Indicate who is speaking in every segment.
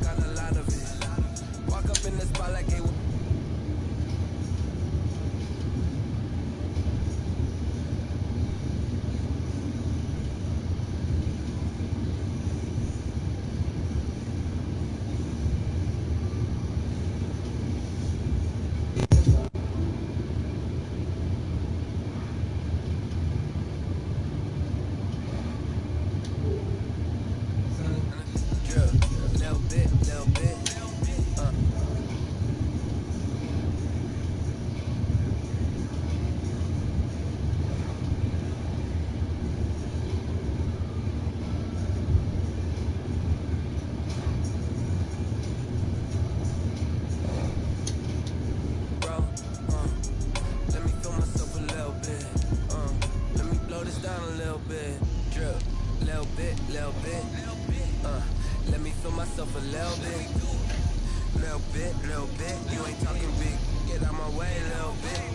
Speaker 1: got a lot of it. Walk up in the spot like it was. Let me feel myself a little bit. You ain't talking big, get out my way a little bit.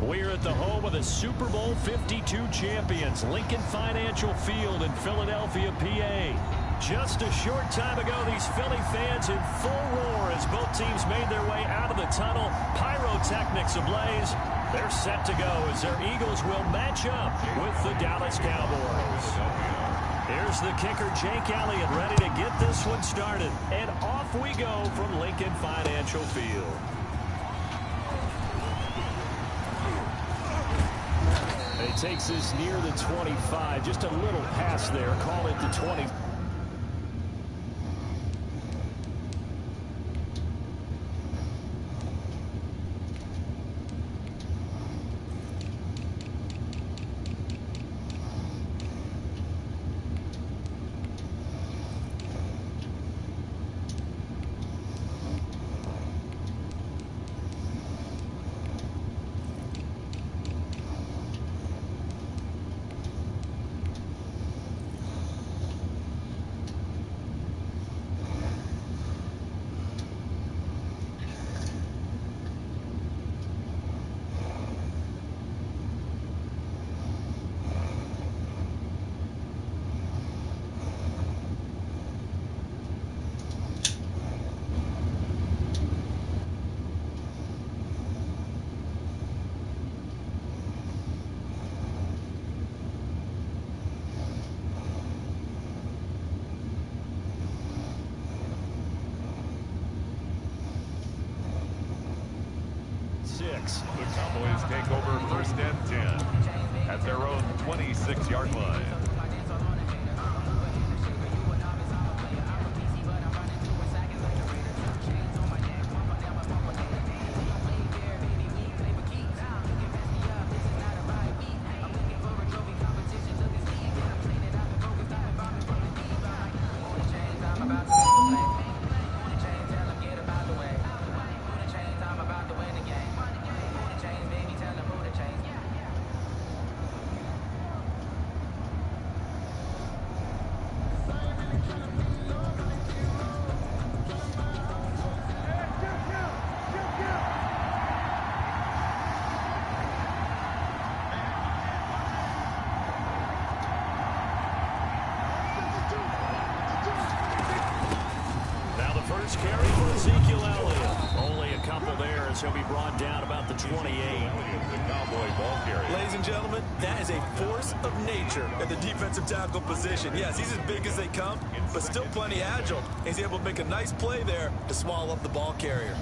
Speaker 2: We're at the home of the Super Bowl 52 champions, Lincoln Financial Field in Philadelphia, PA. Just a short time ago, these Philly fans in full roar as both teams made their way out of the tunnel, pyrotechnics ablaze. They're set to go as their Eagles will match up with the Dallas Cowboys. Here's the kicker, Jake Elliott, ready to get this one started. And off we go from Lincoln Financial Field. He takes this near the 25. Just a little pass there. Call it the 20.
Speaker 3: The Cowboys take over first and 10 at their own 26-yard line.
Speaker 2: Carry for Ezekiel Elliott. Only a couple there as he'll be brought down about the 28.
Speaker 3: The Cowboy ball carrier.
Speaker 4: Ladies and gentlemen, that is a force of nature at the defensive tackle position. Yes, he's as big as they come, but still plenty agile. He's able to make a nice play there to swallow up the ball carrier.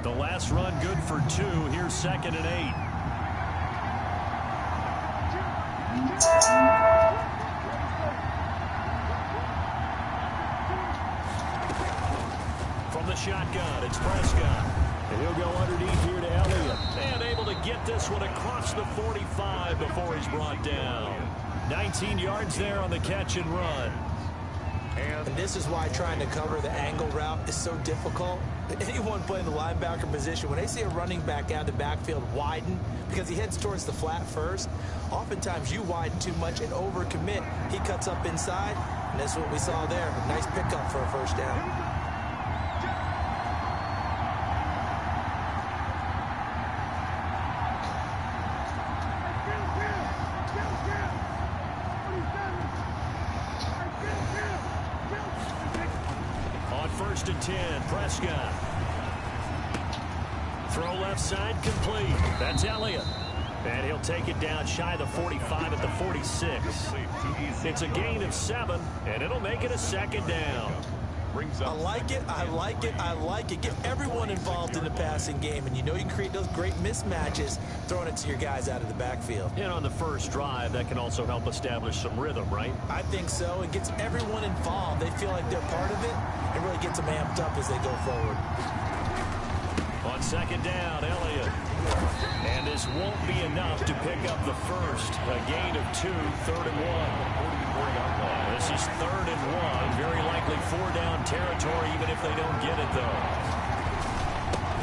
Speaker 2: The last run good for 2. Here's 2nd and 8. From the shotgun, it's Prescott. And he'll go underneath here to Elliott. And able to get this one across the 45 before he's brought down. 19 yards there on the catch and run.
Speaker 4: And this is why trying to cover the angle route is so difficult. Anyone playing the linebacker position, when they see a running back out of the backfield widen because he heads towards the flat first, oftentimes you widen too much and overcommit. He cuts up inside, and that's what we saw there. A nice pickup for a first down.
Speaker 2: First and 10, Prescott. Throw left side complete. That's Elliott. And he'll take it down shy of the 45 at the 46. It's a gain of 7, and it'll make it a 2nd down.
Speaker 4: I like it, I like it, I like it. Get everyone involved in the passing game, and you know you can create those great mismatches throwing it to your guys out of the backfield.
Speaker 2: And on the first drive, that can also help establish some rhythm, right?
Speaker 4: I think so. It gets everyone involved. They feel like they're part of it, and really gets them amped up as they go forward.
Speaker 2: On 2nd down, Elliott. And this won't be enough to pick up the first. A gain of 2, 3rd and 1. This is 3rd and 1. Very likely 4-down territory, even if they don't get it, though.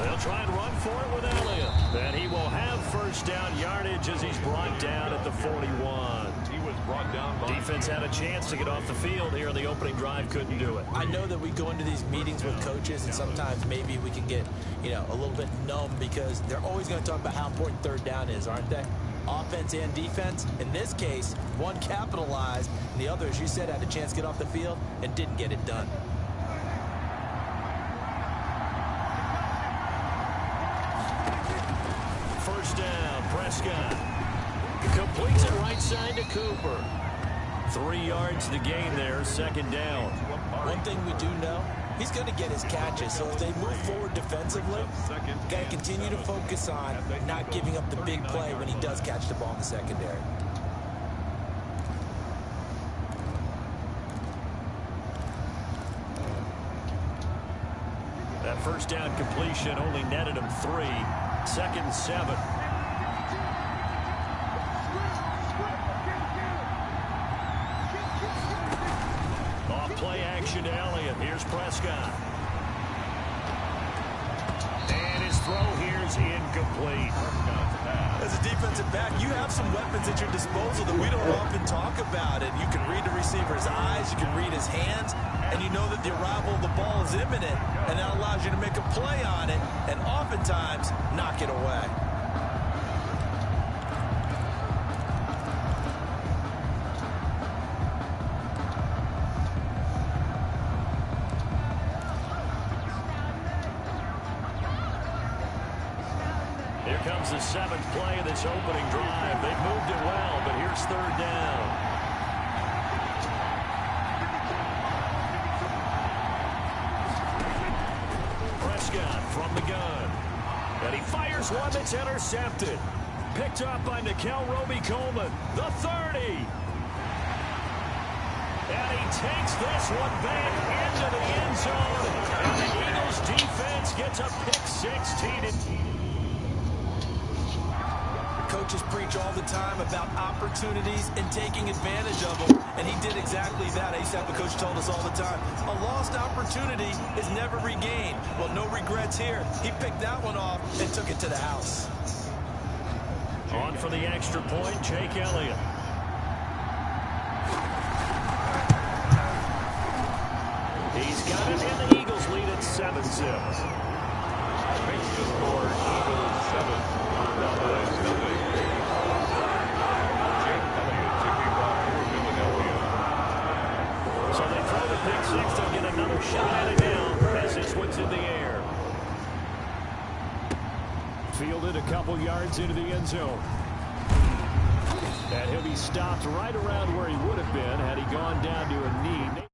Speaker 2: They'll try and run for it with Elliott. And he will have first down yardage as he's brought down at the 41.
Speaker 3: He was brought down by
Speaker 2: Defense had a chance to get off the field here in the opening drive, couldn't do it.
Speaker 4: I know that we go into these meetings with coaches, and sometimes maybe we can get, a little bit numb because they're always going to talk about how important 3rd down is, aren't they? offense and defense. In this case, one capitalized, and the other, as you said, had a chance to get off the field and didn't get it done.
Speaker 2: First down, Prescott. Completes it right side to Cooper. 3 yards to gain there, second down.
Speaker 4: One thing we do know, he's going to get his catches. So if they move forward defensively, got to continue to focus on not giving up the big play when he does catch the ball in the secondary.
Speaker 2: That first down completion only netted him 3. Second and 7. Play action to Elliott. Here's Prescott. And his throw here's incomplete.
Speaker 4: As a defensive back, you have some weapons at your disposal that we don't often talk about. And you can read the receiver's eyes, you can read his hands, and you know that the arrival of the ball is imminent. And that allows you to make a play on it and oftentimes knock it away.
Speaker 2: The 7th play of this opening drive. They moved it well, but here's third down. Prescott from the gun. And he fires one that's intercepted. Picked up by Nikel Roby-Coleman. The 30. And he takes this one back into the end zone. And the Eagles defense gets a pick 16.
Speaker 4: Coaches preach all the time about opportunities and taking advantage of them, and he did exactly that. I used to have a coach told us all the time, a lost opportunity is never regained. Well, no regrets here. He picked that one off and took it to the house.
Speaker 2: On for the extra point, Jake Elliott. He's got it, and the Eagles lead at 7-0.
Speaker 3: Makes the score Eagles 7.
Speaker 2: So they throw the pick six. They'll get another shot at it now as this one's in the air. Fielded a couple yards into the end zone. And he'll be stopped right around where he would have been had he gone down to a knee.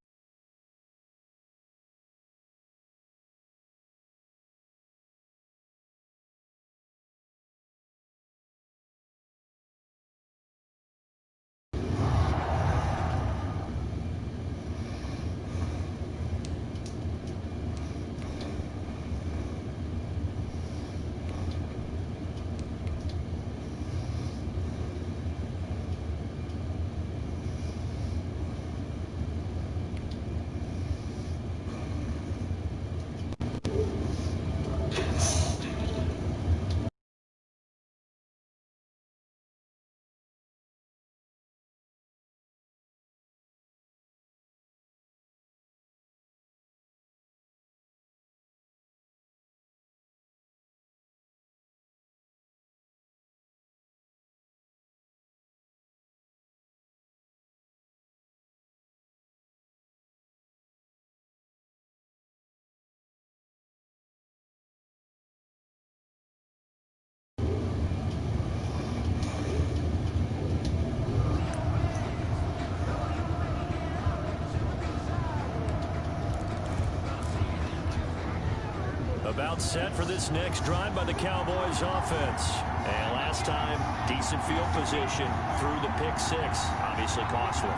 Speaker 2: About set for this next drive by the Cowboys offense. And last time, decent field position through the pick six. Obviously costly.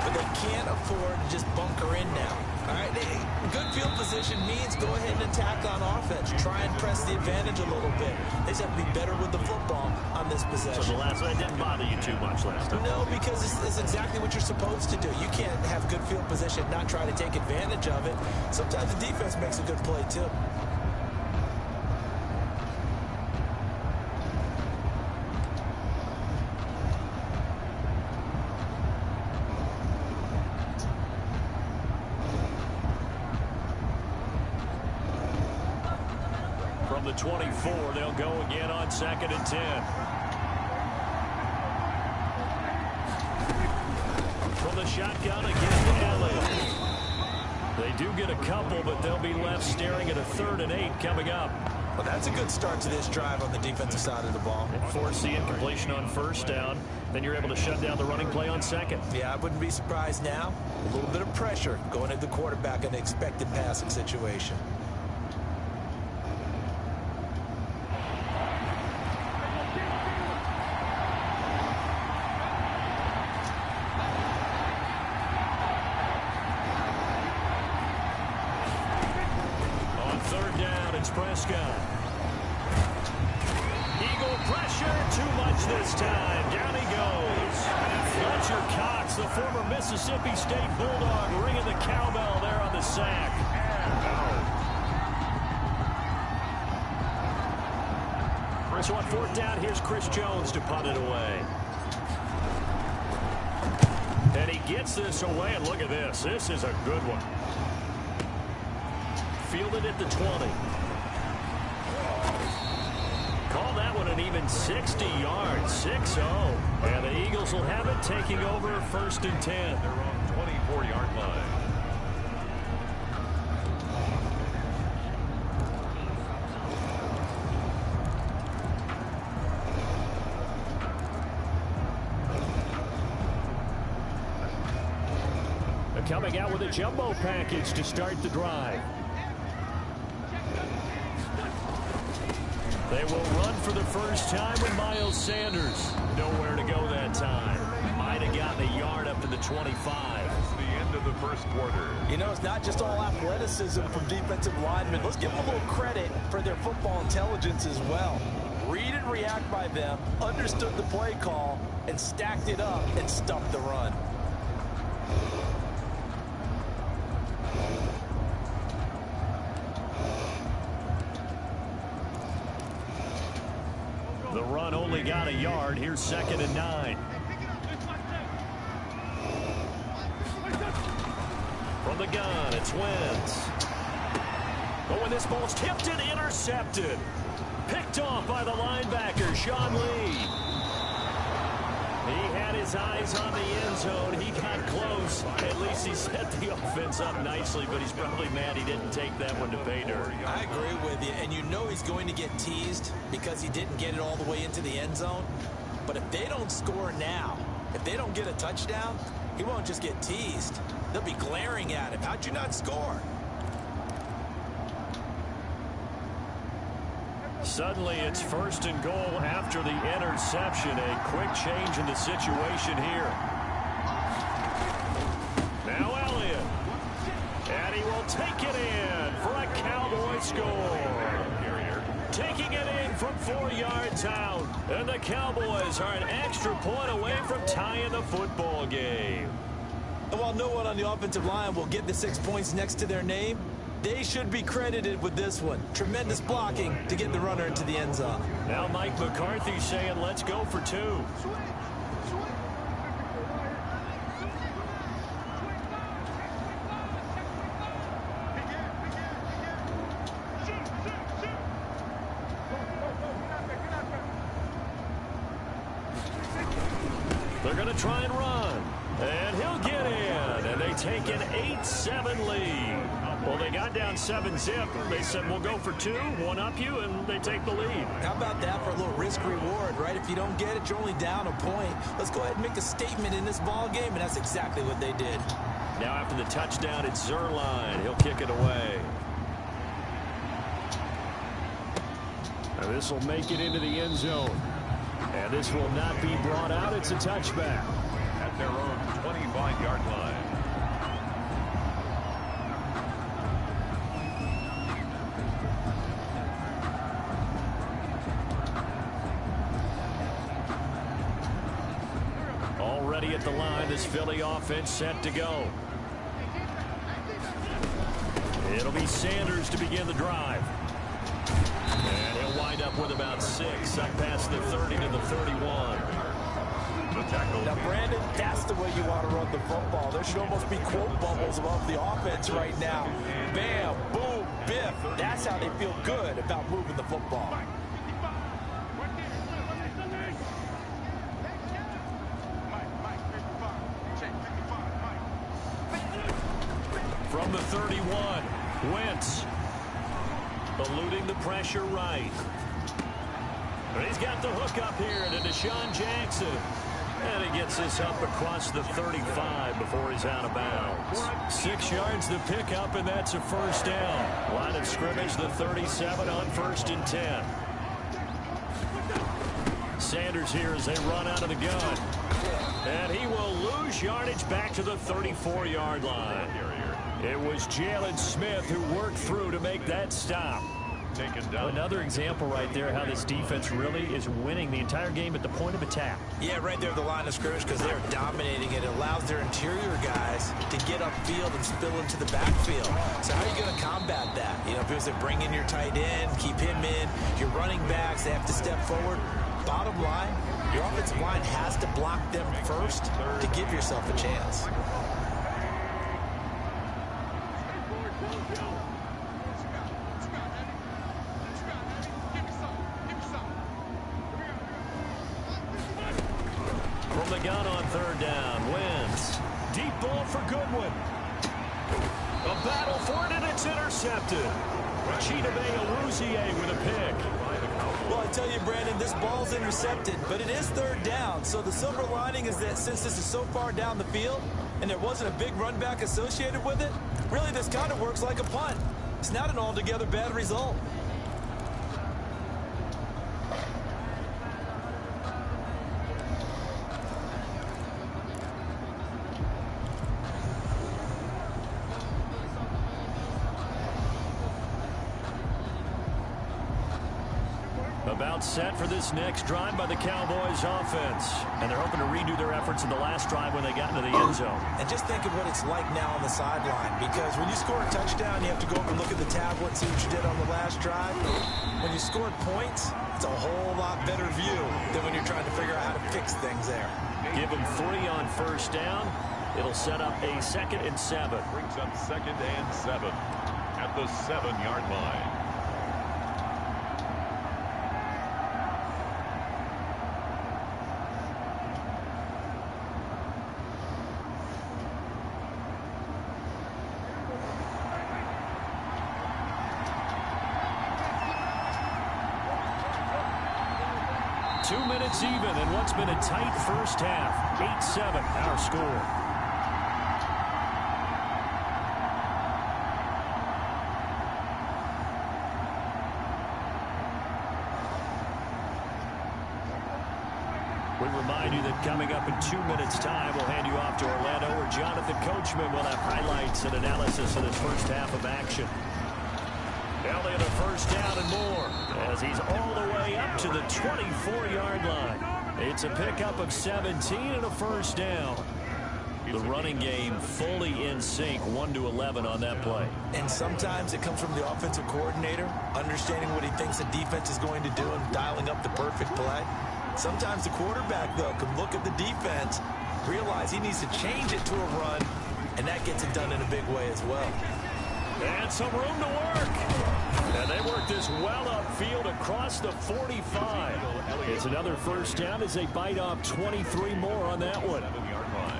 Speaker 4: But they can't afford to just bunker in now. All right, good field position means go ahead and attack on offense. Try and press the advantage a little bit. They just have to be better with the football on this possession.
Speaker 2: So the last one didn't bother you too much last time?
Speaker 4: No, because it's exactly what you're supposed to do. You can't have good field position, not try to take advantage of it. Sometimes the defense makes a good play, too.
Speaker 2: From the 24, they'll go again on 2nd and 10. shotgun again to Elliott. They do get a couple, but they'll be left staring at a 3rd and 8 coming up.
Speaker 4: Well, that's a good start to this drive on the defensive side of the ball.
Speaker 2: And force the incompletion on 1st down. Then you're able to shut down the running play on 2nd.
Speaker 4: Yeah, I wouldn't be surprised now. A little bit of pressure going at the quarterback in the expected passing situation.
Speaker 2: Prescott. Eagle pressure, too much this time. Down he goes. Fletcher Cox, the former Mississippi State Bulldog, ringing the cowbell there on the sack. So on 4th down, here's Chris Jones to punt it away. And he gets this away, and look at this. This is a good one. Fielded at the 20. Call that one an even 60 yards, 6-0. And the Eagles will have it, taking over 1st and 10.
Speaker 3: Their own 24-yard line.
Speaker 2: They're coming out with a jumbo package to start the drive. They will run for the first time with Miles Sanders. Nowhere to go that time. Might have gotten a yard up to the 25.
Speaker 3: It's the end of the 1st quarter.
Speaker 4: You know, it's not just all athleticism from defensive linemen. Let's give them a little credit for their football intelligence as well. Read and react by them, understood the play call, and stacked it up and stuffed the run.
Speaker 2: The run only got a yard. Here's 2nd and 9. From the gun, it's Wentz. Oh, and this ball's tipped and intercepted. Picked off by the linebacker, Sean Lee. He had his eyes on the end zone. He got close. At least he set the offense up nicely, but he's probably mad he didn't take that one to pay dirt.
Speaker 4: I agree with you, and you know he's going to get teased because he didn't get it all the way into the end zone. But if they don't score now, if they don't get a touchdown, he won't just get teased. They'll be glaring at him. How'd you not score?
Speaker 2: Suddenly, it's 1st and goal after the interception. A quick change in the situation here. Now Elliott. And he will take it in for a Cowboy score. Taking it in from 4 yards out. And the Cowboys are an extra point away from tying the football game.
Speaker 4: And while no one on the offensive line will get the 6 points next to their name, they should be credited with this one. Tremendous blocking to get the runner into the end zone.
Speaker 2: Now Mike McCarthy saying, let's go for 2. They're going to try and run. And he'll get in. And they take an 8-7 lead. Well, they got down 7-zip. They said, we'll go for 2, one up you, and they take the lead.
Speaker 4: How about that for a little risk-reward, right? If you don't get it, you're only down a point. Let's go ahead and make a statement in this ball game, and that's exactly what they did.
Speaker 2: Now after the touchdown, it's Zerline. He'll kick it away. And this will make it into the end zone. And this will not be brought out. It's a touchback.
Speaker 3: At their own 25-yard line.
Speaker 2: Already at the line, this Philly offense set to go. It'll be Sanders to begin the drive. And he'll wind up with about 6, up past the 30 to the 31.
Speaker 4: Now, Brandon, that's the way you want to run the football. There should almost be quote bubbles above the offense right now. Bam, boom, biff. That's how they feel good about moving the football.
Speaker 2: 31. Wentz eluding the pressure right. But he's got the hook up here to Deshaun Jackson. And he gets this up across the 35 before he's out of bounds. 6 yards the pickup, and that's a first down. Line of scrimmage, the 37 on 1st and 10. Sanders here as they run out of the gun. And he will lose yardage back to the 34-yard line. It was Jalen Smith who worked through to make that stop.
Speaker 5: Another example right there how this defense really is winning the entire game at the point of attack.
Speaker 4: Yeah, right there at the line of scrimmage because they're dominating it. It allows their interior guys to get upfield and spill into the backfield. So how are you going to combat that? You know, because they bring in your tight end, keep him in, your running backs, they have to step forward. Bottom line, your offensive line has to block them first to give yourself a chance.
Speaker 2: From the gun on 3rd down, Wentz. Deep ball for Goodwin. A battle for it, and it's intercepted. Chidobe Awuzie with a pick.
Speaker 4: Well, I tell you, Brandon, this ball's intercepted, but it is 3rd down. So the silver lining is that since this is so far down the field and there wasn't a big run back associated with it, really this kind of works like a punt. It's not an altogether bad result.
Speaker 2: About set for this next drive by the Cowboys offense. And they're hoping to redo their efforts in the last drive when they got into the end zone.
Speaker 4: And just think of what it's like now on the sideline, because when you score a touchdown, you have to go over and look at the tablet and see what you did on the last drive. When you scored points, it's a whole lot better view than when you're trying to figure out how to fix things there.
Speaker 2: Give them 3 on 1st down. It'll set up a 2nd and 7.
Speaker 3: Brings up 2nd and 7 at the 7-yard line.
Speaker 2: Even in what's been a tight first half. 8-7 our score. We remind you that coming up in 2 minutes time we'll hand you off to Orlando where Jonathan Coachman will have highlights and analysis of this first half of action. Elliott a first down and more as he's all the way up to the 24-yard line. It's a pickup of 17 and a first down. The running game fully in sync, 1-11 on that play.
Speaker 4: And sometimes it comes from the offensive coordinator, understanding what he thinks the defense is going to do and dialing up the perfect play. Sometimes the quarterback, though, can look at the defense, realize he needs to change it to a run, and that gets it done in a big way as well.
Speaker 2: And some room to work. And they work this well upfield across the 45. It's another first down as they bite off 23 more on that one.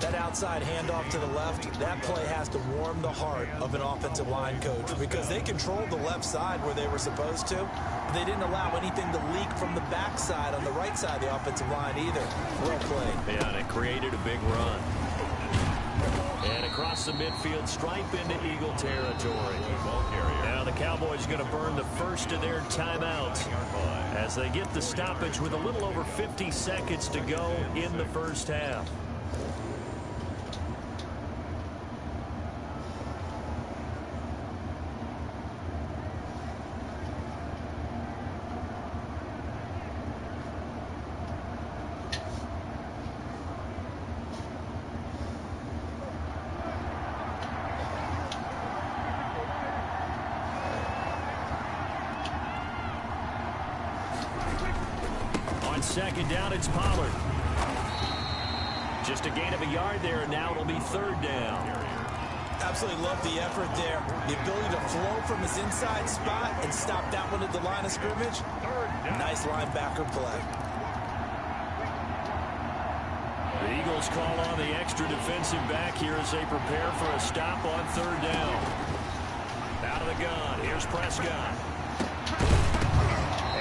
Speaker 4: That outside handoff to the left, that play has to warm the heart of an offensive line coach because they controlled the left side where they were supposed to. They didn't allow anything to leak from the backside on the right side of the offensive line either. Well played.
Speaker 2: Yeah, and it created a big run. And across the midfield stripe into Eagle territory. Now the Cowboys going to burn the first of their timeouts as they get the stoppage with a little over 50 seconds to go in the first half. Second down, it's Pollard. Just a gain of a yard there, and now it'll be 3rd down.
Speaker 4: Absolutely love the effort there. The ability to flow from his inside spot and stop that one at the line of scrimmage. Nice linebacker play.
Speaker 2: The Eagles call on the extra defensive back here as they prepare for a stop on 3rd down. gun. Here's Prescott.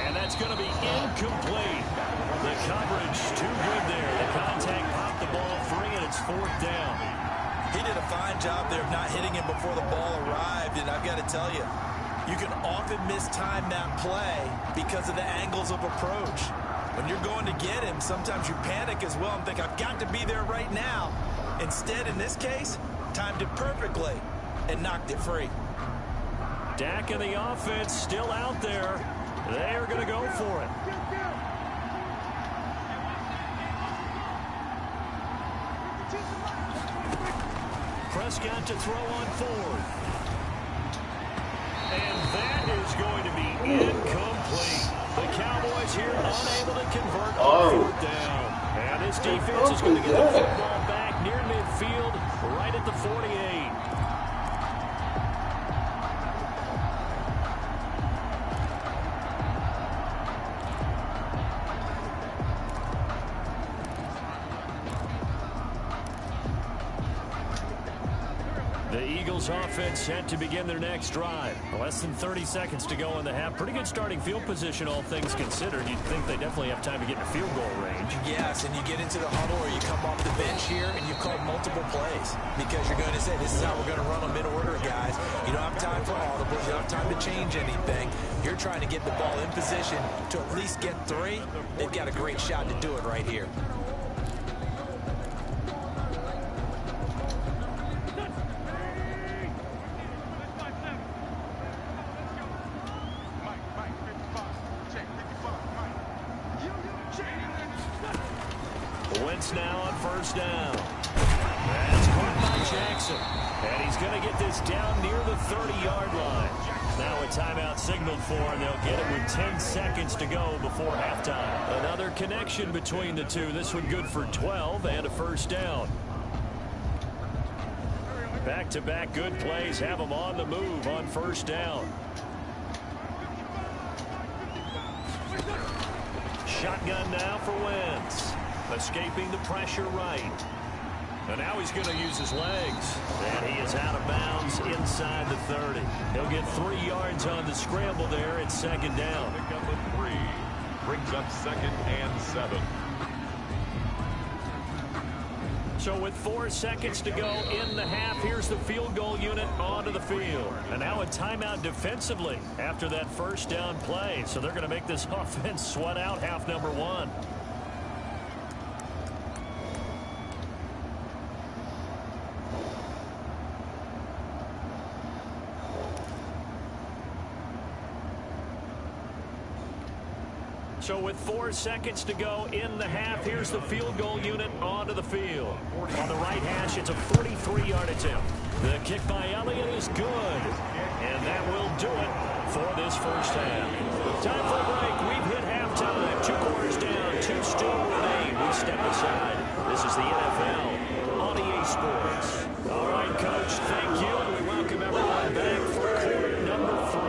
Speaker 2: And that's going to be incomplete. The coverage too good there. The contact popped the ball free, and it's 4th down.
Speaker 4: He did a fine job there of not hitting him before the ball arrived, and I've got to tell you, you can often mistime that play because of the angles of approach. When you're going to get him, sometimes you panic as well and think, I've got to be there right now. Instead, in this case, timed it perfectly and knocked it free.
Speaker 2: Dak and the offense still out there. They're going to go for it. Prescott to throw on 4th. And that is going to be incomplete. The Cowboys here unable to convert on 4th down. And this defense is going to get the football back near midfield, right at the 48. The Eagles offense set to begin their next drive. Less than 30 seconds to go in the half. Pretty good starting field position, all things considered. You'd think they definitely have time to get in field goal range.
Speaker 4: Yes, and you get into the huddle or you come off the bench here and you call multiple plays because you're going to say, this is how we're going to run them in order, guys. You don't have time for audibles. You don't have time to change anything. You're trying to get the ball in position to at least get 3. They've got a great shot to do it right here.
Speaker 2: Wentz now on 1st down. That's caught by Jackson. And he's going to get this down near the 30-yard line. Now a timeout signaled for, and they'll get it with 10 seconds to go before halftime. Another connection between the two. This one good for 12 and a 1st down. Back-to-back good plays have them on the move on 1st down. Shotgun now for Wentz. Escaping the pressure right. And now he's going to use his legs. And he is out of bounds inside the 30. He'll get 3 yards on the scramble there at 2nd down.
Speaker 3: Pick up a 3. Brings up 2nd and 7.
Speaker 2: So with 4 seconds to go in the half, here's the field goal unit onto the field. And now a timeout defensively after that 1st down play. So they're going to make this offense sweat out half number 1. So with 4 seconds to go in the half, here's the field goal unit onto the field. On the right hash, it's a 43-yard attempt. The kick by Elliott is good. And that will do it for this 1st half. Time for a break. We've hit halftime. 2 quarters down, 2 still remain. We step aside. This is the NFL on EA Sports. All right, Coach, thank you. And we welcome everyone back for quarter number 3.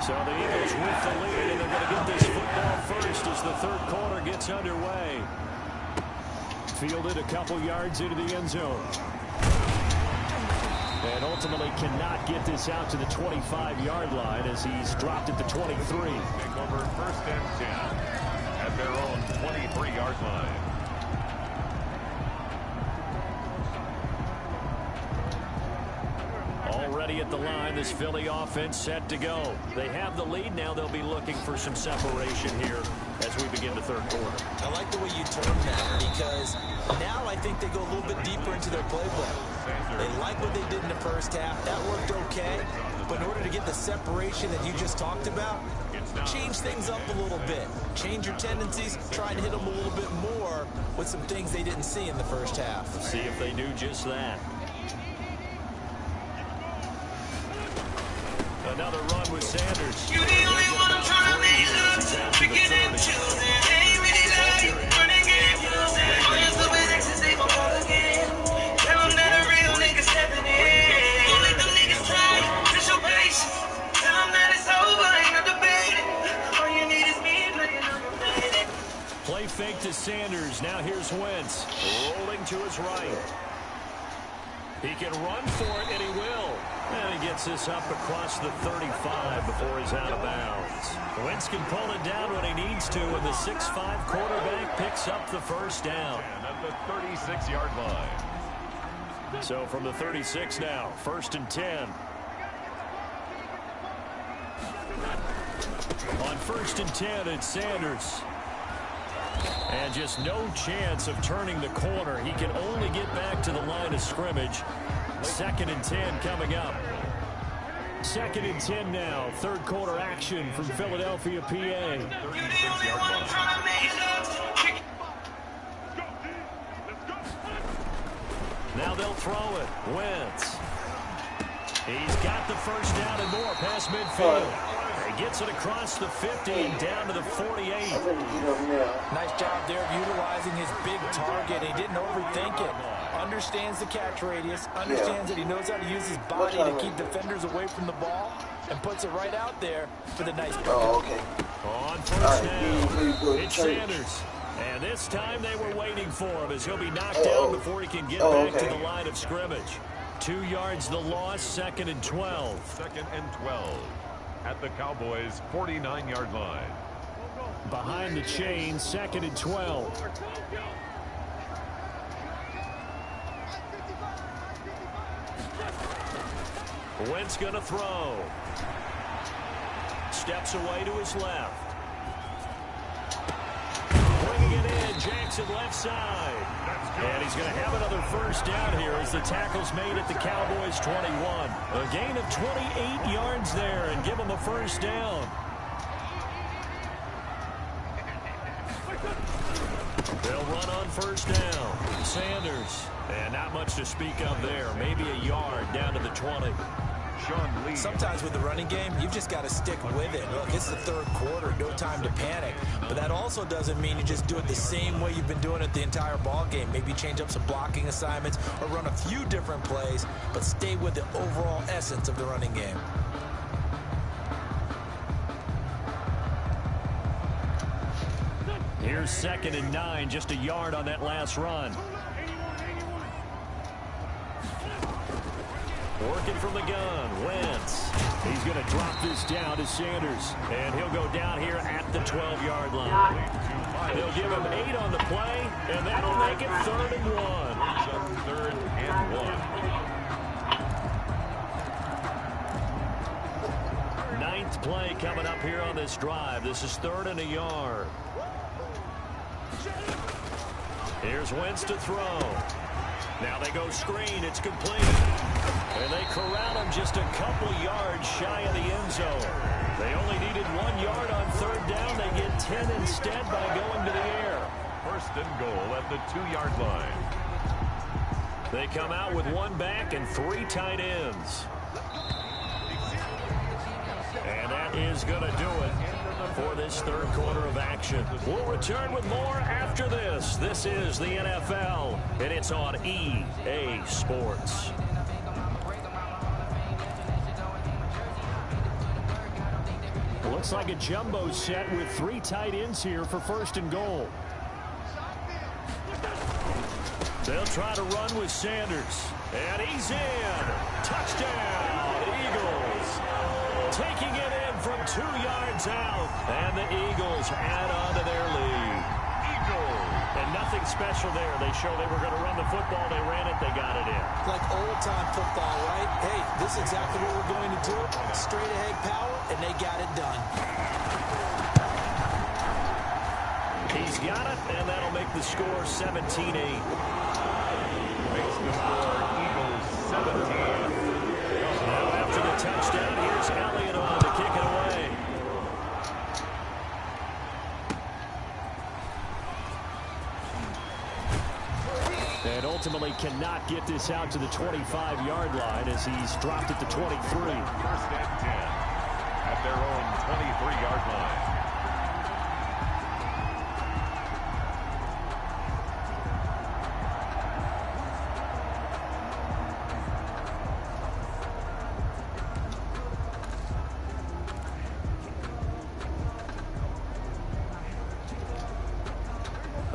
Speaker 2: So the Eagles with the lead, and they're going to get this football first as the 3rd quarter gets underway. Fielded a couple yards into the end zone. And ultimately cannot get this out to the 25-yard line as he's dropped at the 23.
Speaker 3: Take over 1st and 10 at their own 23-yard line.
Speaker 2: Already at the line, this Philly offense set to go. They have the lead. Now they'll be looking for some separation here as we begin the 3rd quarter.
Speaker 4: I like the way you term that because now I think they go a little bit deeper into their playbook. They like what they did in the 1st half. That worked okay. But in order to get the separation that you just talked about, change things up a little bit. Change your tendencies. Try and hit them a little bit more with some things they didn't see in the 1st half.
Speaker 2: See if they do just that. Another run with Sanders.
Speaker 6: You the only one I'm trying to make love to. Freaking and choosing. Ain't really like running game using. All your stupid exes, they gon' call again. Tell them that a real nigga stepping in. Don't let them niggas try. Just your patience. Tell them that it's over, ain't no debating.
Speaker 2: fake to Sanders. Now here's Wentz. Rolling to his right. He can run for it, and he will. And he gets this up across the 35 before he's out of bounds. Wentz can pull it down when he needs to, and the 6'5" quarterback picks up the first down.
Speaker 3: And at the 36-yard line.
Speaker 2: So from the 36 now, 1st and 10. On 1st and 10, it's Sanders. And just no chance of turning the corner. He can only get back to the line of scrimmage. 2nd and 10 coming up. 2nd and 10 now. 3rd quarter action from Philadelphia, PA. Now they'll throw it. Wentz. He's got the first down and more past midfield. He gets it across the 50 and down to the 48.
Speaker 4: Nice job there of utilizing his big target. He didn't overthink it. Understands the catch radius. Understands that he knows how to use his body to keep defenders away from the ball. And puts it right out there for the nice play.
Speaker 2: On 1st down, it's Sanders. And this time they were waiting for him as he'll be knocked down before he can get back to the line of scrimmage. 2 yards the loss, 2nd and 12.
Speaker 3: 2nd and 12 at the Cowboys' 49-yard line.
Speaker 2: Behind the chain, 2nd and 12. Wentz gonna throw. Steps away to his left. Bringing it in, Jackson left side. And he's going to have another first down here as the tackle's made at the Cowboys' 21. A gain of 28 yards there and give him a first down. They'll run on 1st down. Sanders. And not much to speak of there. Maybe a yard down to the 20.
Speaker 4: Sometimes with the running game, you've just got to stick with it. Look, it's the 3rd quarter, no time to panic. But that also doesn't mean you just do it the same way you've been doing it the entire ball game. Maybe change up some blocking assignments or run a few different plays, but stay with the overall essence of the running game.
Speaker 2: Here's 2nd and 9, just a yard on that last run. Working from the gun, Wentz. He's going to drop this down to Sanders. And he'll go down here at the 12-yard line. They'll give him 8 on the play, and that'll make it 3rd and 1.
Speaker 3: 3rd and 1.
Speaker 2: 9th play coming up here on this drive. This is 3rd and a yard. Here's Wentz to throw. Now they go screen. It's complete. And they corral him just a couple yards shy of the end zone. They only needed 1 yard on 3rd down. They get 10 instead by going to the air.
Speaker 3: 1st and goal at the 2-yard line.
Speaker 2: They come out with 1 back and 3 tight ends. And that is going to do it for this 3rd quarter of action. We'll return with more after this. This is the NFL, and it's on EA Sports. Looks like a jumbo set with 3 tight ends here for 1st and goal. They'll try to run with Sanders. And he's in. Touchdown, Eagles. Taking it in from 2 yards out. And the Eagles add on to their lead. And nothing special there. They showed they were going to run the football. They ran it. They got it in.
Speaker 4: Like old-time football, right? Hey, this is exactly what we're going to do. Straight-ahead power, and they got it done.
Speaker 2: He's got it, and that'll make the score 17-8.
Speaker 3: Makes the score Eagles 17.
Speaker 2: Now after the touchdown, here's Elliott on to kick it away. And ultimately cannot get this out to the 25-yard line as he's dropped it to 23.
Speaker 3: 1st and 10 at their own 23-yard line.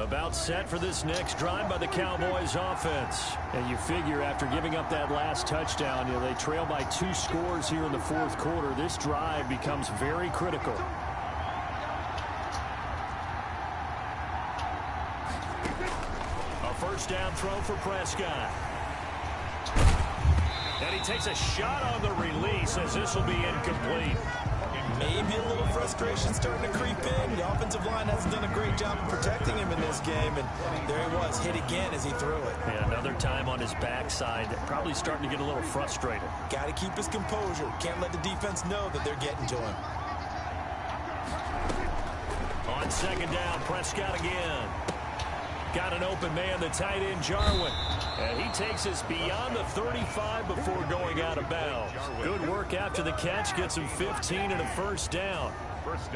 Speaker 5: About set for this next drive by the Cowboys offense. And you figure after giving up that last touchdown, they trail by 2 scores here in the fourth quarter. This drive becomes very critical. A first down throw for Prescott. And he takes a shot on the release as this will be incomplete.
Speaker 4: Maybe a little frustration starting to creep in. The offensive line hasn't done a great job of protecting him in this game, and there he was, hit again as he threw it.
Speaker 5: And another time on his backside, probably starting to get a little frustrated.
Speaker 4: Got to keep his composure. Can't let the defense know that they're getting to him.
Speaker 5: On second down, Prescott again. Got an open man, the tight end, Jarwin. And he takes us beyond the 35 before going out of bounds. Good work after the catch. Gets him 15 and a first down.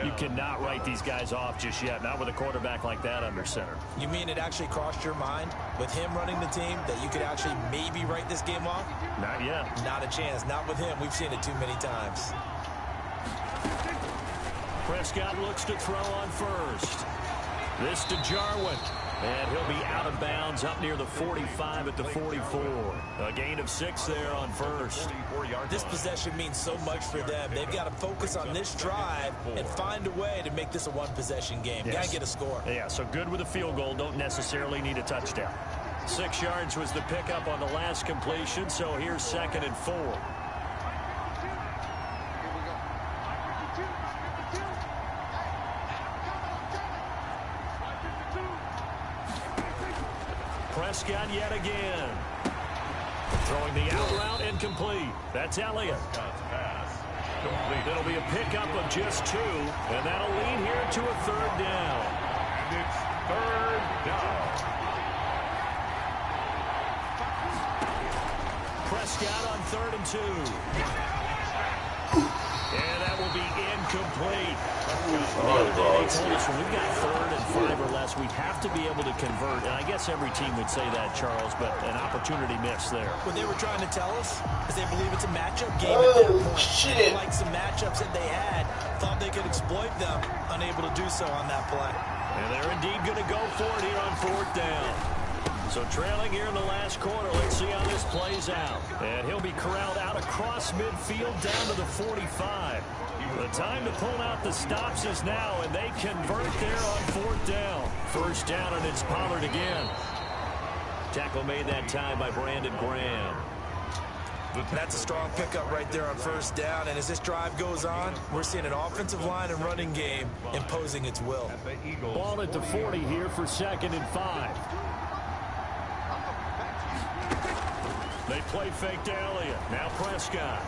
Speaker 5: You cannot write these guys off just yet, not with a quarterback like that under center.
Speaker 4: You mean it actually crossed your mind with him running the team that you could actually maybe write this game off?
Speaker 5: Not yet.
Speaker 4: Not a chance. Not with him. We've seen it too many times.
Speaker 5: Prescott looks to throw on first. This to Jarwin. And he'll be out of bounds up near the 45 at the 44. A gain of 6 there on first.
Speaker 4: This possession means so much for them. They've got to focus on this drive and find a way to make this a one-possession game.
Speaker 5: Yes.
Speaker 4: Got to get a score.
Speaker 5: Yeah, so good with a field goal. Don't necessarily need a touchdown. 6 yards was the pickup on the last completion, so here's 2nd and 4. Prescott yet again. Throwing the out route incomplete. That's Elliott. It'll be a pickup of just 2, and that'll lead here to a 3rd down.
Speaker 3: And it's 3rd down.
Speaker 5: Prescott on 3rd and 2. And that will be incomplete. The other day they told us when we've got 3rd and 5 or less, we have to be able to convert. And I guess every team would say that, Charles, but an opportunity missed there.
Speaker 4: What they were trying to tell us is they believe it's a matchup game at that point.
Speaker 6: Shit.
Speaker 4: They like some matchups that they had, thought they could exploit them, unable to do so on that play.
Speaker 5: And they're indeed going to go for it here on 4th down. So trailing here in the last quarter, let's see how this plays out. And he'll be corralled out across midfield down to the 45. The time to pull out the stops is now, and they convert there on 4th down. 1st down, and it's Pollard again. Tackle made that time by Brandon Graham.
Speaker 4: That's a strong pickup right there on 1st down, and as this drive goes on, we're seeing an offensive line and running game imposing its will.
Speaker 5: Ball at the 40 here for 2nd and 5. They play fake to Elliott. Now Prescott.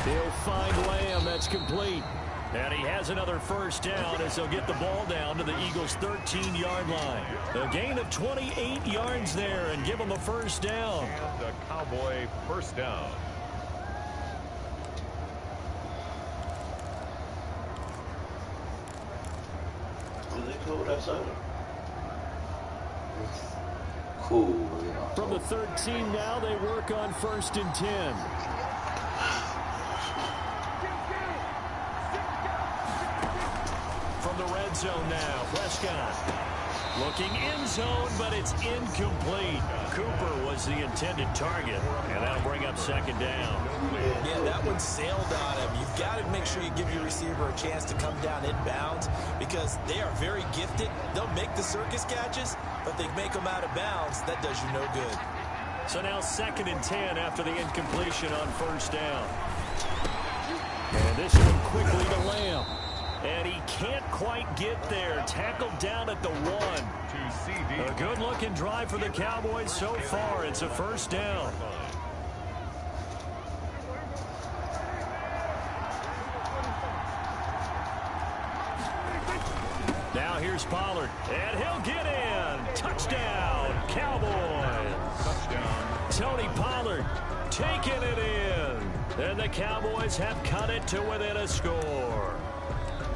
Speaker 5: He'll find Lamb. That's complete. And he has another 1st down as they'll get the ball down to the Eagles' 13-yard line. A gain of 28 yards there and give them a 1st down.
Speaker 3: And a Cowboy 1st down.
Speaker 6: Is it cold outside? Cool.
Speaker 5: From the 13 now, they work on 1st and 10. From the red zone now, Prescott. Looking end zone, but it's incomplete. Cooper was the intended target, and that'll bring up 2nd down.
Speaker 4: Yeah, that one sailed on him. You've got to make sure you give your receiver a chance to come down inbounds because they are very gifted. They'll make the circus catches, but they make them out of bounds. That does you no good.
Speaker 5: So now 2nd and 10 after the incompletion on 1st down. And this one quickly to Lamb. And he can't quite get there. Tackled down at the 1. A good-looking drive for the Cowboys so far. It's a 1st down. Now here's Pollard. And he'll get in. Touchdown, Cowboys.
Speaker 3: Touchdown.
Speaker 5: Tony Pollard taking it in. And the Cowboys have cut it to within a score.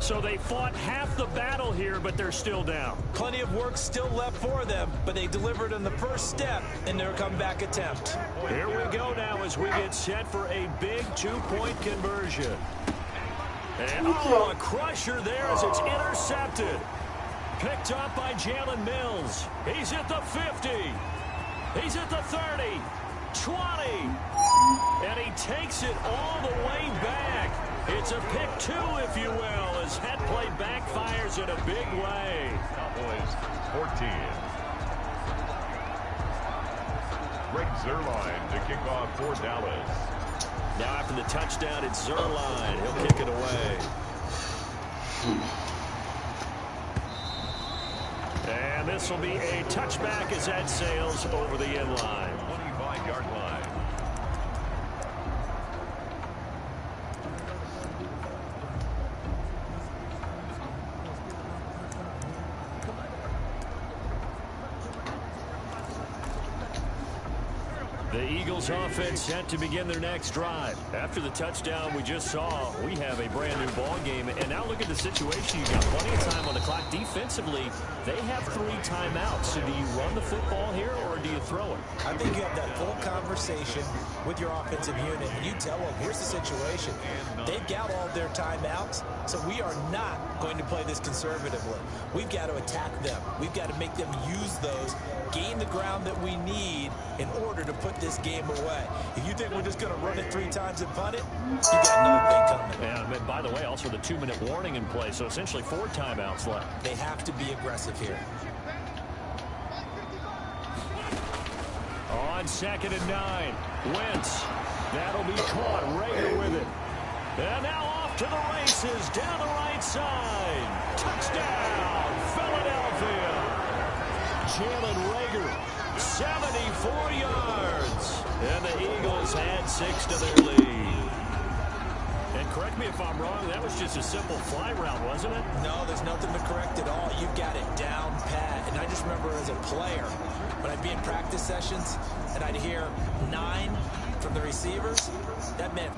Speaker 5: So they fought half the battle here, but they're still down.
Speaker 4: Plenty of work still left for them, but they delivered on the first step in their comeback attempt.
Speaker 5: Here we go now as we get set for a big 2-point conversion. And a crusher there as it's intercepted.
Speaker 2: picked up by Jalen Mills. He's at the 50. He's at the 30. 20. And he takes it all the way back. It's a pick two, if you will, as that play backfires in a big way.
Speaker 3: Cowboys 14. Greg Zuerlein to kick off for Dallas.
Speaker 2: Now after the touchdown, it's Zuerlein. He'll kick it away. And this will be a touchback as that sails over the end line.
Speaker 3: 25-yard line.
Speaker 2: The Eagles offense set to begin their next drive. After the touchdown we just saw, we have a brand new ball game. And now look at the situation. You've got plenty of time on the clock. Defensively, they have 3 timeouts. So do you run the football here or do you throw it?
Speaker 4: I think you have that full conversation with your offensive unit. And you tell them, here's the situation. They've got all their timeouts, so we are not going to play this conservatively. We've got to attack them. We've got to make them use those, gain the ground that we need in order to put this game away. If you think we're just going to run it 3 times and punt it, you got another thing coming.
Speaker 2: And by the way, also the 2-minute warning in play, so essentially 4 timeouts left.
Speaker 4: They have to be aggressive here.
Speaker 2: On 2nd and 9, Wentz. That'll be caught. Rager with it. And now off to the races down the right side. Touchdown, Philadelphia. Jalen Rager, 74 yards. And the Eagles add 6 to their lead. And correct me if I'm wrong, that was just a simple fly route, wasn't it?
Speaker 4: No, there's nothing to correct at all. You've got it down pat. And I just remember as a player, when I'd be in practice sessions and I'd hear 9 from the receivers, that meant